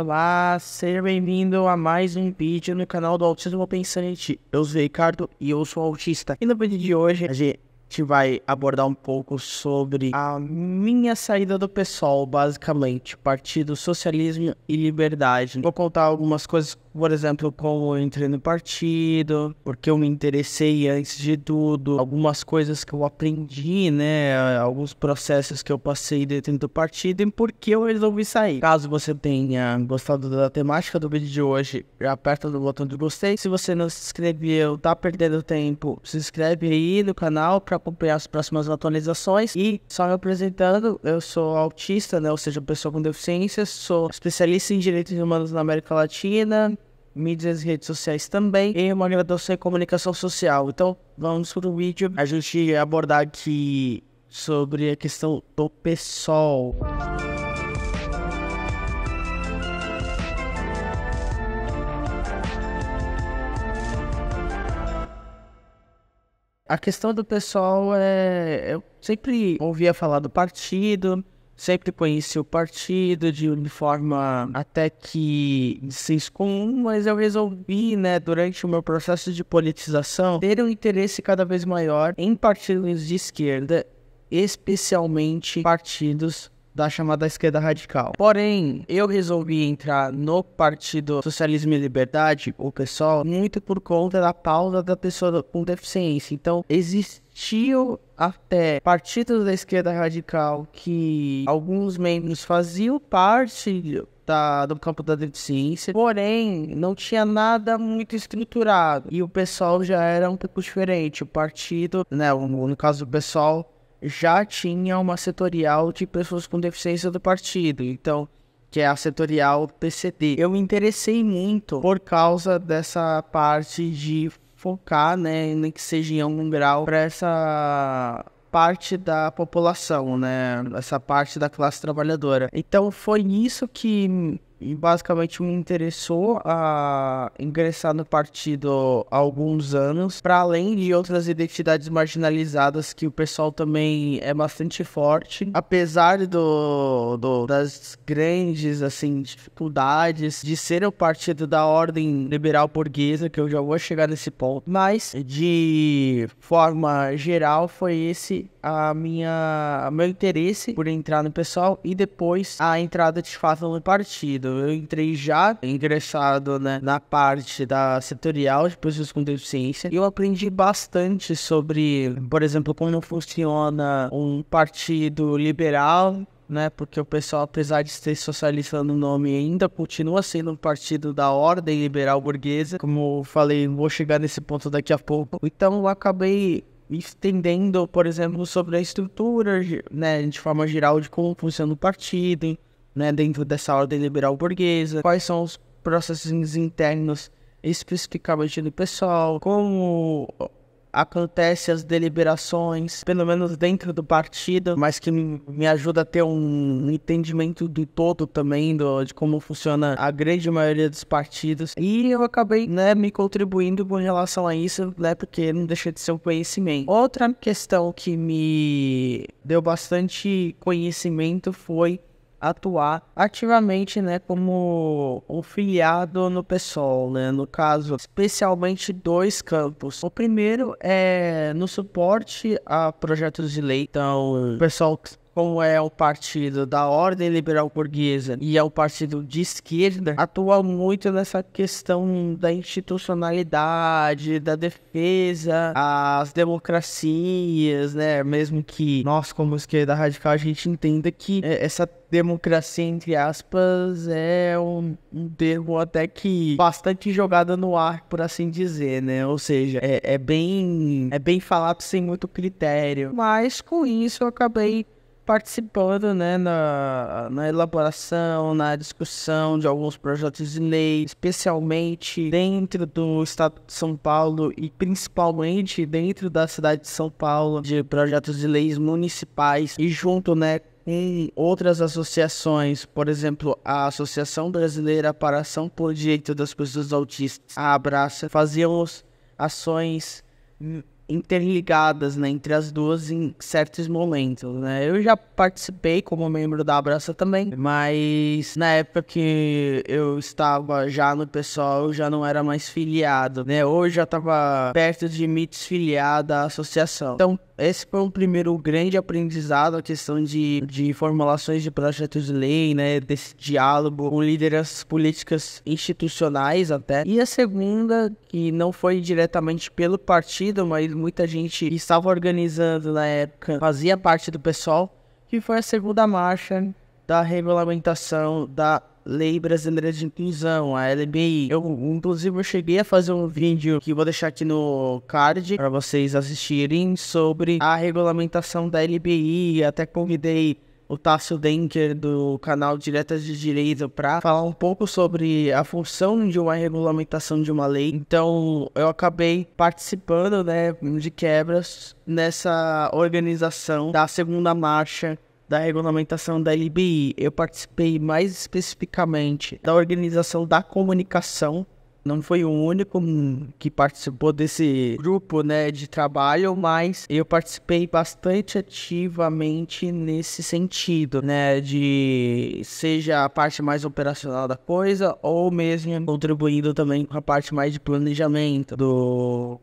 Olá, seja bem-vindo a mais um vídeo no canal do Autismo Pensante. Eu sou o Ricardo e eu sou autista. E no vídeo de hoje a gente vai abordar um pouco sobre a minha saída do PSOL, basicamente, Partido Socialismo e Liberdade. Vou contar algumas coisas, por exemplo, como eu entrei no partido, porque eu me interessei antes de tudo, algumas coisas que eu aprendi, né, alguns processos que eu passei dentro do partido e por que eu resolvi sair. Caso você tenha gostado da temática do vídeo de hoje, já aperta no botão de gostei. Se você não se inscreveu, tá perdendo tempo, se inscreve aí no canal para acompanhar as próximas atualizações. E só me apresentando, eu sou autista, né, ou seja, pessoa com deficiência, sou especialista em direitos humanos na América Latina, mídias e redes sociais também, e uma graduação em comunicação social. Então, vamos para o vídeo. A gente abordar aqui sobre a questão do PSOL. A questão do PSOL eu sempre ouvia falar do partido, sempre conheci o partido de forma até que senso comum, mas eu resolvi, né, durante o meu processo de politização, ter um interesse cada vez maior em partidos de esquerda, especialmente partidos da chamada esquerda radical. Porém, eu resolvi entrar no Partido Socialismo e Liberdade, o PSOL, muito por conta da pauta da pessoa com deficiência. Então, existiu até partidos da esquerda radical que alguns membros faziam parte do campo da deficiência, porém, não tinha nada muito estruturado. E o PSOL já era um pouco diferente. O partido, né, no caso do PSOL, já tinha uma setorial de pessoas com deficiência do partido, então, que é a setorial PCD. Eu me interessei muito por causa dessa parte de focar, né, nem que seja em algum grau, para essa parte da população, né, essa parte da classe trabalhadora. Então, foi isso que basicamente me interessou a ingressar no partido há alguns anos, para além de outras identidades marginalizadas que o pessoal também é bastante forte, apesar das grandes assim dificuldades de ser o partido da ordem liberal burguesa, que eu já vou chegar nesse ponto, mas de forma geral foi esse meu interesse por entrar no PSOL e depois a entrada de fato no partido. Eu entrei já ingressado, né, na parte da setorial de pessoas com deficiência e eu aprendi bastante sobre, por exemplo, como funciona um partido liberal, né, porque o pessoal, apesar de ser socialista no nome, ainda continua sendo um partido da ordem liberal burguesa. Como eu falei, vou chegar nesse ponto daqui a pouco. Então eu acabei estendendo, por exemplo, sobre a estrutura, né, de forma geral, de como funciona o partido, né, dentro dessa ordem liberal burguesa, quais são os processos internos especificamente do pessoal, como acontece as deliberações, pelo menos dentro do partido, mas que me ajuda a ter um entendimento do todo também, de como funciona a grande maioria dos partidos. E eu acabei, né, me contribuindo com relação a isso, né, porque não deixa de ser um conhecimento. Outra questão que me deu bastante conhecimento foi atuar ativamente, né, como um filiado no PSOL, né, no caso, especialmente dois campos. O primeiro é no suporte a projetos de lei. Então, o PSOL, como é o partido da ordem liberal burguesa e é o partido de esquerda, atua muito nessa questão da institucionalidade, da defesa às democracias, né? Mesmo que nós, como esquerda radical, a gente entenda que essa democracia, entre aspas, é um termo até que bastante jogado no ar, por assim dizer, né? Ou seja, é bem falado sem muito critério. Mas com isso eu acabei participando, né, na elaboração, na discussão de alguns projetos de lei, especialmente dentro do estado de São Paulo e principalmente dentro da cidade de São Paulo, de projetos de leis municipais e junto, né, com outras associações, por exemplo, a Associação Brasileira para a Ação por Direito das Pessoas Autistas, a Abraça, fazíamos ações interligadas, né, entre as duas em certos momentos, né? Eu já participei como membro da Abraça também, mas na época que eu estava já no PSOL, eu já não era mais filiado, né? Hoje já estava perto de me desfiliar da associação. Então, esse foi um primeiro grande aprendizado, a questão de formulações de projetos de lei, né? Desse diálogo com lideranças políticas institucionais até. E a segunda, que não foi diretamente pelo partido, mas muita gente que estava organizando na época fazia parte do PSOL, que foi a segunda marcha da regulamentação da Lei Brasileira de Inclusão, a LBI. Inclusive, eu cheguei a fazer um vídeo que vou deixar aqui no card para vocês assistirem sobre a regulamentação da LBI. Até convidei o Tássio Denker do canal Diretas de Direito para falar um pouco sobre a função de uma regulamentação de uma lei. Então, eu acabei participando, né, de quebras nessa organização da segunda marcha da regulamentação da LBI. Eu participei mais especificamente da organização da comunicação. Não foi o único que participou desse grupo, né, de trabalho, mas eu participei bastante ativamente nesse sentido, né, de seja a parte mais operacional da coisa ou mesmo contribuindo também com a parte mais de planejamento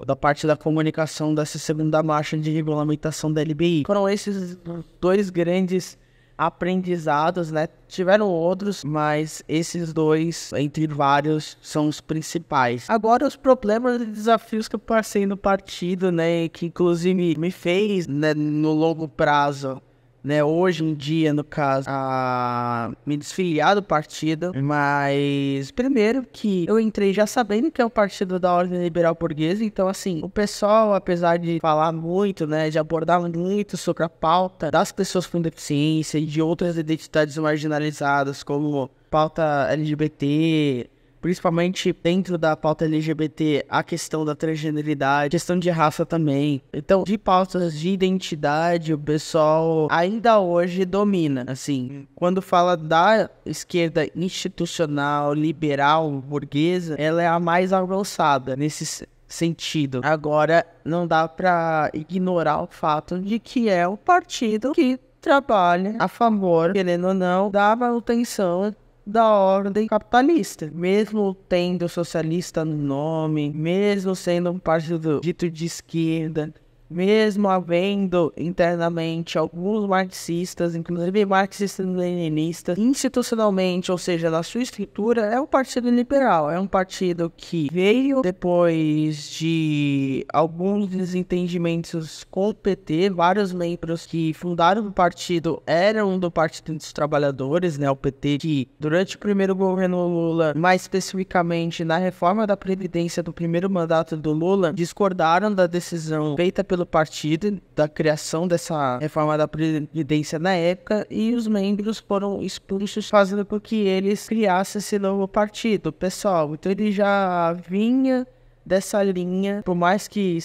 da parte da comunicação dessa segunda marcha de regulamentação da LBI. Foram esses dois grandes aprendizados, né? Tiveram outros, mas esses dois, entre vários, são os principais. Agora, os problemas e desafios que eu passei no partido, né? Que inclusive me fez, né, no longo prazo, né, hoje em dia, no caso, a me desfiliar do partido. Mas primeiro que eu entrei já sabendo que é o partido da Ordem Liberal Burguesa. Então, assim, o pessoal, apesar de falar muito, né, de abordar muito sobre a pauta das pessoas com deficiência e de outras identidades marginalizadas, como pauta LGBT, principalmente dentro da pauta LGBT, a questão da transgeneridade, questão de raça também. Então, de pautas de identidade, o pessoal ainda hoje domina. Assim, quando fala da esquerda institucional, liberal, burguesa, ela é a mais avançada nesse sentido. Agora, não dá pra ignorar o fato de que é um partido que trabalha a favor, querendo ou não, da manutenção da ordem capitalista, mesmo tendo socialista no nome, mesmo sendo um partido dito de esquerda, mesmo havendo internamente alguns marxistas, inclusive marxistas-leninistas, institucionalmente, ou seja, na sua estrutura, é um partido liberal, é um partido que veio depois de alguns desentendimentos com o PT. Vários membros que fundaram o partido eram do Partido dos Trabalhadores, né, o PT, que durante o primeiro governo Lula, mais especificamente na reforma da Previdência do primeiro mandato do Lula, discordaram da decisão feita pelo partido, da criação dessa reforma da Previdência na época, e os membros foram expulsos, fazendo com que eles criassem esse novo partido, pessoal. Então ele já vinha dessa linha, por mais que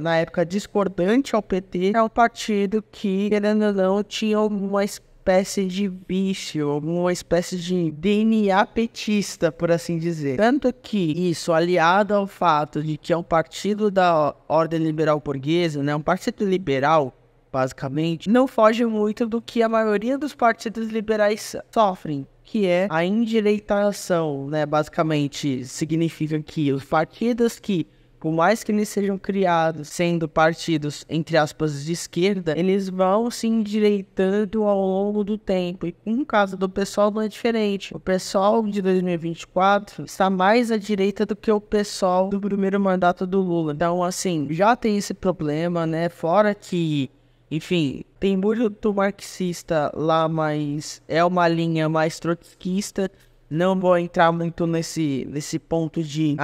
na época discordante ao PT, é um partido que, querendo ou não, tinha alguma espécie de vício, alguma espécie de DNA petista, por assim dizer. Tanto que isso, aliado ao fato de que é um partido da ordem liberal burguesa, né, um partido liberal, basicamente, não foge muito do que a maioria dos partidos liberais sofrem, que é a endireitação, né? Basicamente, significa que os partidos que, por mais que eles sejam criados sendo partidos, entre aspas, de esquerda, eles vão se endireitando ao longo do tempo. E no caso do PSOL não é diferente. O PSOL de 2024 está mais à direita do que o PSOL do primeiro mandato do Lula. Então, assim, já tem esse problema, né? Fora que, enfim, tem muito marxista lá, mas é uma linha mais trotskista. Não vou entrar muito nesse ponto de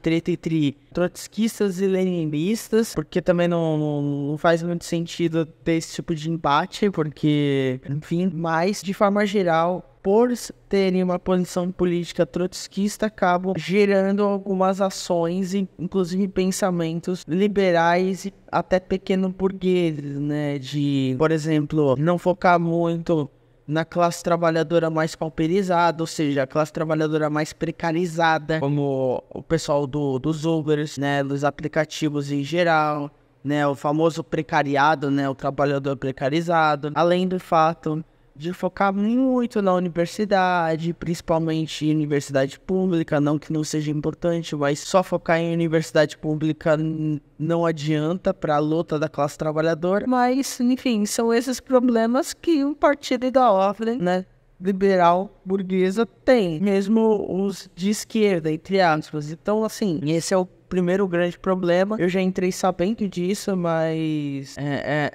treta entre trotskistas e leninistas, porque também não faz muito sentido ter esse tipo de embate, porque, enfim, mas de forma geral, por terem uma posição política trotskista, acabam gerando algumas ações e, inclusive, pensamentos liberais e até pequeno burgueses, né? De, por exemplo, não focar muito na classe trabalhadora mais pauperizada, ou seja, a classe trabalhadora mais precarizada, como o pessoal dos Ubers, né, dos aplicativos em geral, né, o famoso precariado, né, o trabalhador precarizado, além do fato de focar muito na universidade, principalmente em universidade pública, não que não seja importante, mas só focar em universidade pública não adianta para a luta da classe trabalhadora. Mas, enfim, são esses problemas que um partido da ordem, né, liberal burguesa tem, mesmo os de esquerda, entre aspas. Então, assim, esse é o primeiro grande problema. Eu já entrei sabendo disso, mas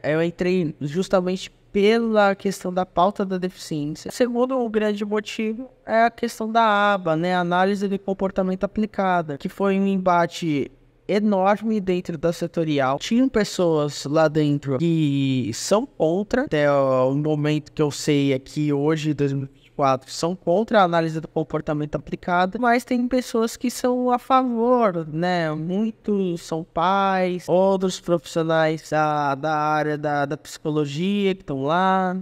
eu entrei justamente pela questão da pauta da deficiência. O segundo grande motivo é a questão da ABA, né, Análise de Comportamento Aplicada, que foi um embate enorme dentro da setorial. Tinham pessoas lá dentro que são contra, até o momento que eu sei aqui hoje, 2024, são contra a análise do comportamento aplicado, mas tem pessoas que são a favor, né? Muitos são pais, outros profissionais da área da psicologia que estão lá.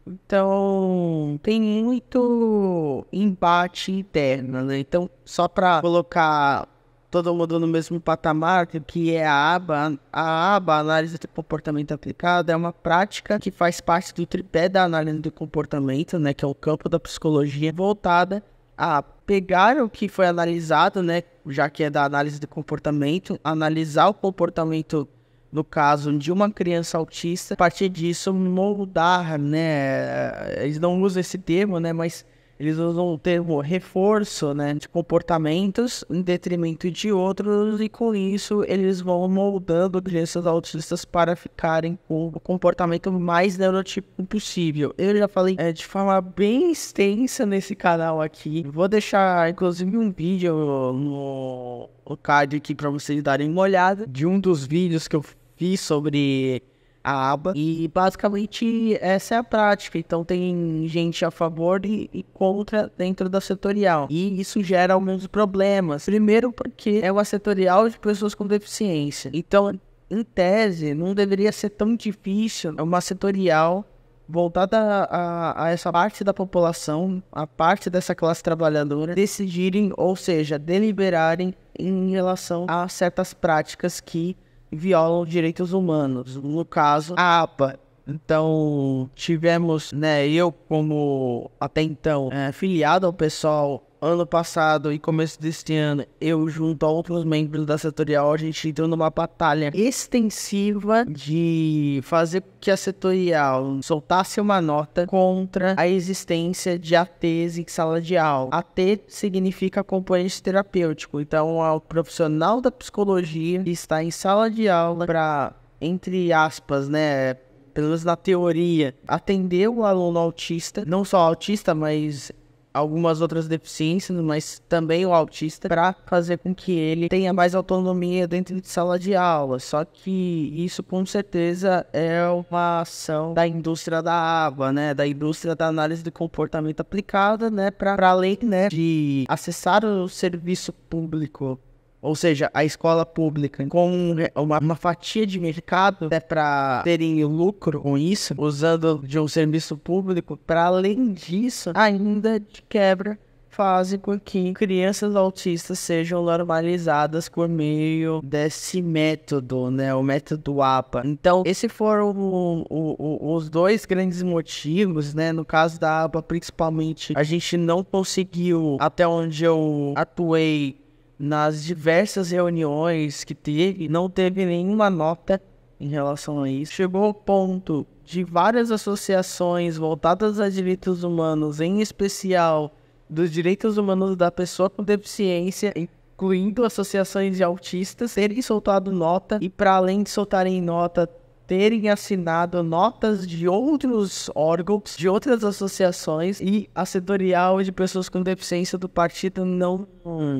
Então, tem muito embate interno, né? Então, só para colocar todo mundo no mesmo patamar, que é a aba Análise de Comportamento Aplicado, é uma prática que faz parte do tripé da análise do comportamento, né, que é o campo da psicologia, voltada a pegar o que foi analisado, né, já que é da análise de comportamento, analisar o comportamento, no caso de uma criança autista, a partir disso moldar, né, eles não usam esse termo, né, mas eles usam o termo reforço, né, de comportamentos em detrimento de outros, e com isso eles vão moldando crianças autistas para ficarem com o comportamento mais neurotípico possível. Eu já falei de forma bem extensa nesse canal aqui. Vou deixar inclusive um vídeo no card aqui para vocês darem uma olhada de um dos vídeos que eu fiz sobre a aba, e basicamente essa é a prática. Então tem gente a favor e contra dentro da setorial, e isso gera alguns problemas. Primeiro porque é uma setorial de pessoas com deficiência, então em tese não deveria ser tão difícil uma setorial voltada a essa parte da população, a parte dessa classe trabalhadora, decidirem, ou seja, deliberarem em relação a certas práticas que violam direitos humanos, no caso, a APA. Então, tivemos, né, eu como até então filiado ao pessoal, ano passado e começo deste ano, eu junto a outros membros da setorial, a gente entrou numa batalha extensiva de fazer com que a setorial soltasse uma nota contra a existência de ATs em sala de aula. AT significa acompanhante terapêutico, então é o profissional da psicologia que está em sala de aula para, entre aspas, né, pelo menos na teoria, atender o aluno autista, não só autista, mas algumas outras deficiências, mas também o autista, para fazer com que ele tenha mais autonomia dentro de sala de aula. Só que isso com certeza é uma ação da indústria da aba, né, da indústria da análise de comportamento aplicada, né, para além, né, de acessar o serviço público, ou seja, a escola pública, com uma fatia de mercado, até para terem lucro com isso, usando de um serviço público. Para além disso, ainda de quebra, fazem com que crianças autistas sejam normalizadas por meio desse método, né, o método APA. Então, esses foram os dois grandes motivos, né, no caso da APA, principalmente, a gente não conseguiu, até onde eu atuei, nas diversas reuniões que teve, não teve nenhuma nota em relação a isso. Chegou ao ponto de várias associações voltadas a direitos humanos, em especial dos direitos humanos da pessoa com deficiência, incluindo associações de autistas, terem soltado nota, e para além de soltarem nota, terem assinado notas de outros órgãos, de outras associações, e a setorial de pessoas com deficiência do partido não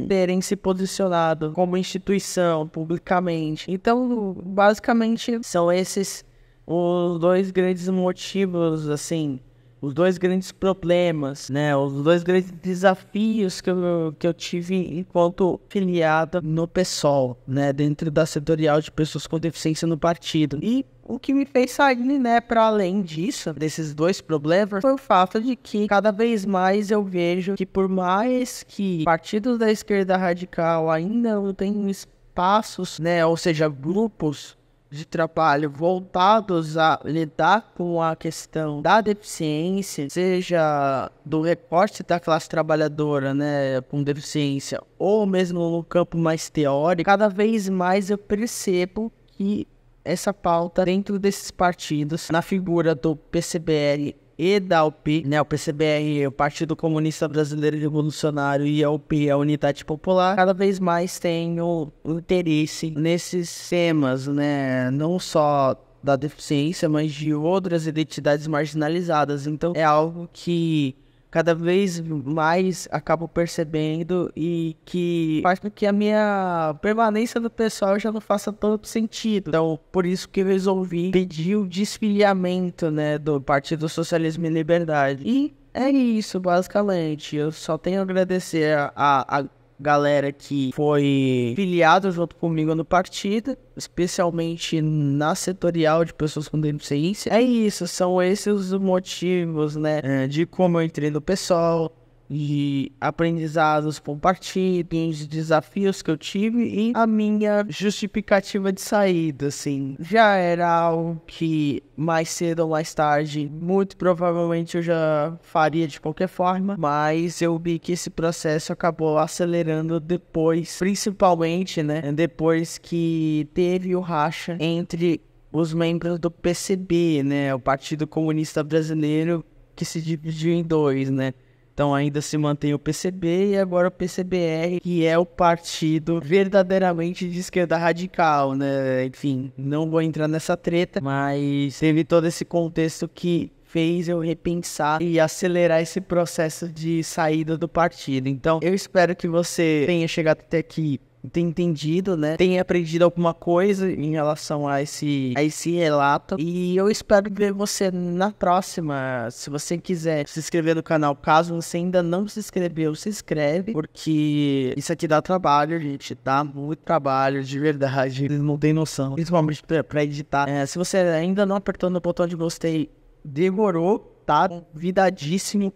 terem se posicionado como instituição publicamente. Então, basicamente, são esses os dois grandes motivos, assim, os dois grandes problemas, né, os dois grandes desafios que eu tive enquanto filiado no PSOL, né, dentro da setorial de pessoas com deficiência no partido. E o que me fez sair, né, para além disso, desses dois problemas, foi o fato de que cada vez mais eu vejo que, por mais que partidos da esquerda radical ainda não tenham espaços, né, ou seja, grupos de trabalho voltados a lidar com a questão da deficiência, seja do recorte da classe trabalhadora, né, com deficiência, ou mesmo no campo mais teórico, cada vez mais eu percebo que essa pauta dentro desses partidos, na figura do PCBR e da UP, né, o PCBR é o Partido Comunista Brasileiro Revolucionário e a UP é a Unidade Popular, cada vez mais tenho interesse nesses temas, né, não só da deficiência, mas de outras identidades marginalizadas. Então é algo que cada vez mais acabo percebendo e que faz com que a minha permanência no pessoal já não faça tanto sentido. Então, por isso que eu resolvi pedir o desfiliamento, né, do Partido Socialismo e Liberdade. E é isso, basicamente. Eu só tenho a agradecer a galera que foi filiado junto comigo no partido, especialmente na setorial de pessoas com deficiência. É isso, são esses os motivos, né, de como eu entrei no PSOL, de aprendizados com o partido, os desafios que eu tive e a minha justificativa de saída, assim. Já era algo que mais cedo ou mais tarde, muito provavelmente eu já faria de qualquer forma, mas eu vi que esse processo acabou acelerando depois, principalmente, né, depois que teve o racha entre os membros do PCB, né, o Partido Comunista Brasileiro, que se dividiu em dois, né. Então ainda se mantém o PCB e agora o PCBR, que é o partido verdadeiramente de esquerda radical, né? Enfim, não vou entrar nessa treta, mas teve todo esse contexto que fez eu repensar e acelerar esse processo de saída do partido. Então eu espero que você tenha chegado até aqui, tenha entendido, né? Tenha aprendido alguma coisa em relação a esse relato. E eu espero ver você na próxima. Se você quiser se inscrever no canal, caso você ainda não se inscreveu, se inscreve. Porque isso aqui dá trabalho, gente. Dá muito trabalho, de verdade. Vocês não tem noção. Principalmente pra editar. Se você ainda não apertou no botão de gostei, demorou. Tá convidadíssimo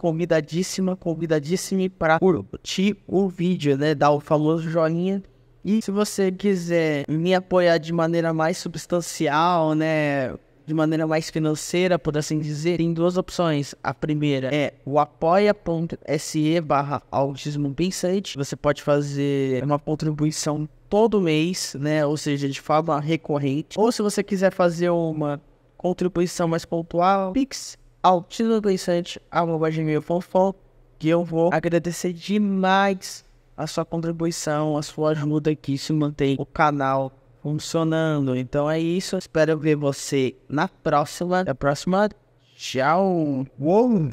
para curtir o vídeo, né? Dar o famoso joinha. E se você quiser me apoiar de maneira mais substancial, né? De maneira mais financeira, por assim dizer, tem duas opções. A primeira é o apoia.se/autismopensante. Você pode fazer uma contribuição todo mês, né? Ou seja, de forma recorrente. Ou se você quiser fazer uma contribuição mais pontual, Pix autismopensante@gmail.com, que eu vou agradecer demais a sua contribuição, a sua ajuda aqui, se mantém o canal funcionando. Então é isso, espero ver você na próxima. Até a próxima. Tchau. Uou.